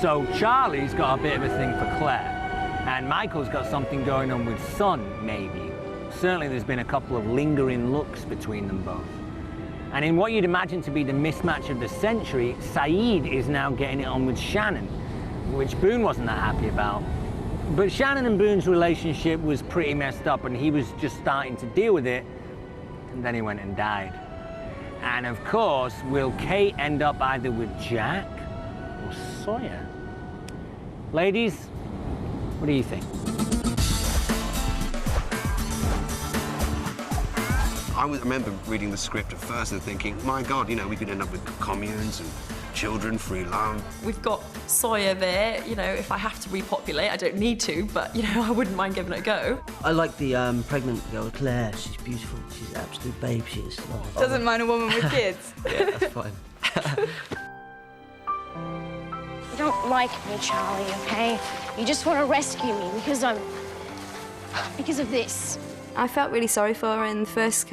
So Charlie's got a bit of a thing for Claire, and Michael's got something going on with Son, maybe. Certainly there's been a couple of lingering looks between them both. And in what you'd imagine to be the mismatch of the century, Saeed is now getting it on with Shannon, which Boone wasn't that happy about. But Shannon and Boone's relationship was pretty messed up, and he was just starting to deal with it, and then he went and died. And of course, will Kate end up either with Jack or Sawyer? Ladies, what do you think? I remember reading the script at first and thinking, my God, you know, we could end up with communes and children, free love. We've got Sawyer there, you know, if I have to repopulate, I don't need to, but, you know, I wouldn't mind giving it a go. I like the pregnant girl, Claire. She's beautiful. She's an absolute babe, she is. Oh. Doesn't mind a woman with kids. Yeah, that's fine. You don't like me, Charlie, okay? You just want to rescue me because of this. I felt really sorry for her in the first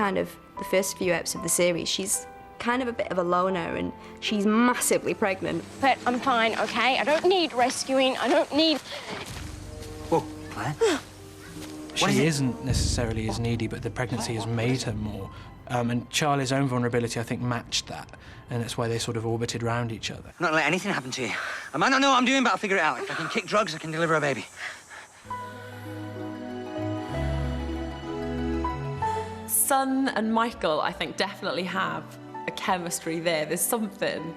few episodes of the series. She's kind of a bit of a loner and she's massively pregnant. But I'm fine, okay? I don't need rescuing. I don't need... Whoa, Claire? She isn't necessarily as needy, but the pregnancy has made her more. And Charlie's own vulnerability, I think, matched that. And that's why they sort of orbited around each other. I'm not gonna let anything happen to you. I might not know what I'm doing, but I'll figure it out. If I can kick drugs, I can deliver a baby. Son and Michael, I think, definitely have a chemistry there. There's something.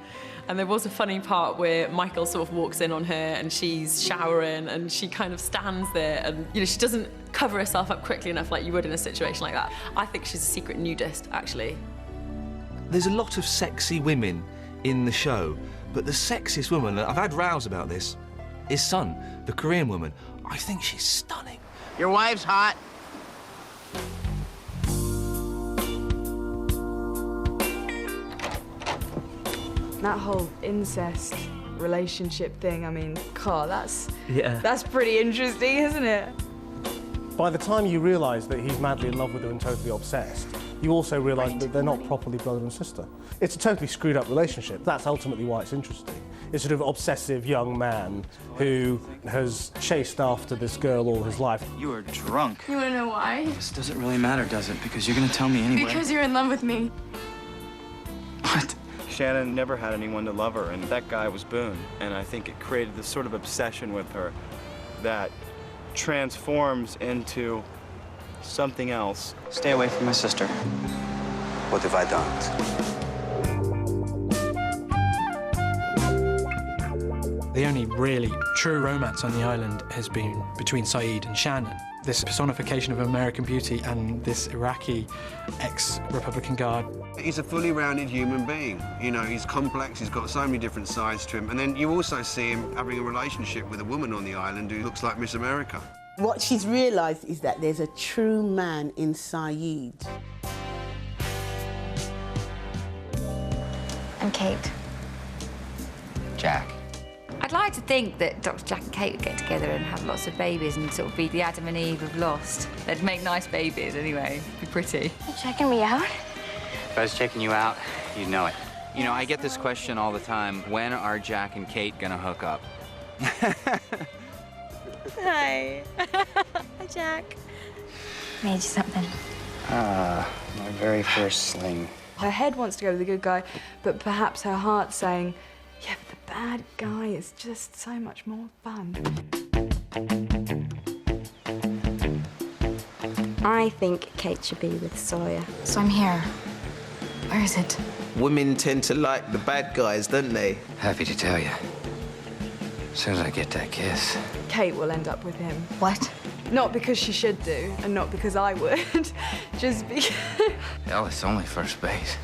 And there was a funny part where Michael sort of walks in on her and she's showering and she kind of stands there and, you know, she doesn't cover herself up quickly enough like you would in a situation like that. I think she's a secret nudist, actually. There's a lot of sexy women in the show, but the sexiest woman, I've had rows about this, is Sun, the Korean woman. I think she's stunning. Your wife's hot. That whole incest relationship thing, I mean, God, that's pretty interesting, isn't it? By the time you realise that he's madly in love with her and totally obsessed, you also realise that they're not properly brother and sister. It's a totally screwed up relationship. That's ultimately why it's interesting. It's sort of obsessive young man who has chased after this girl all his life. You are drunk. You want to know why? This doesn't really matter, does it? Because you're going to tell me anyway. Because you're in love with me. What? Shannon never had anyone to love her, and that guy was Boone. And I think it created this sort of obsession with her that transforms into something else. Stay away from my sister. What have I done? The only really true romance on the island has been between Saeed and Shannon. This personification of American beauty and this Iraqi ex-Republican Guard. He's a fully rounded human being. You know, he's complex, he's got so many different sides to him. And then you also see him having a relationship with a woman on the island who looks like Miss America. What she's realised is that there's a true man in Saeed. I'm Kate. Jack. I'd like to think that Dr. Jack and Kate would get together and have lots of babies and sort of be the Adam and Eve of Lost. They'd make nice babies anyway, be pretty. You checking me out? If I was checking you out, you'd know it. You know, I get this question all the time. When are Jack and Kate gonna hook up? Hi. Hi, Jack. Made you something. My very first sling. Her head wants to go with the good guy, but perhaps her heart's saying, yeah, but the bad guy is just so much more fun. I think Kate should be with Sawyer. So I'm here. Where is it? Women tend to like the bad guys, don't they? Happy to tell you. As soon as I get that kiss. Kate will end up with him. What? Not because she should do, and not because I would. Just because... Hell, it's only first base.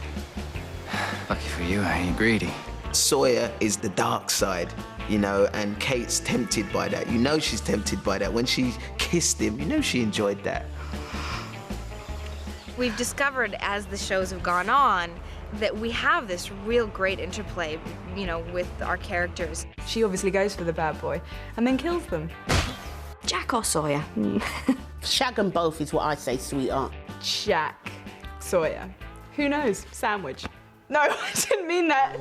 Lucky for you, I ain't greedy. Sawyer is the dark side, you know, and Kate's tempted by that. You know she's tempted by that. When she kissed him, you know she enjoyed that. We've discovered as the shows have gone on that we have this real great interplay, you know, with our characters. She obviously goes for the bad boy and then kills them. Jack or Sawyer? Shag them both is what I say, sweetheart. Jack, Sawyer. Who knows? Sandwich. No, I didn't mean that.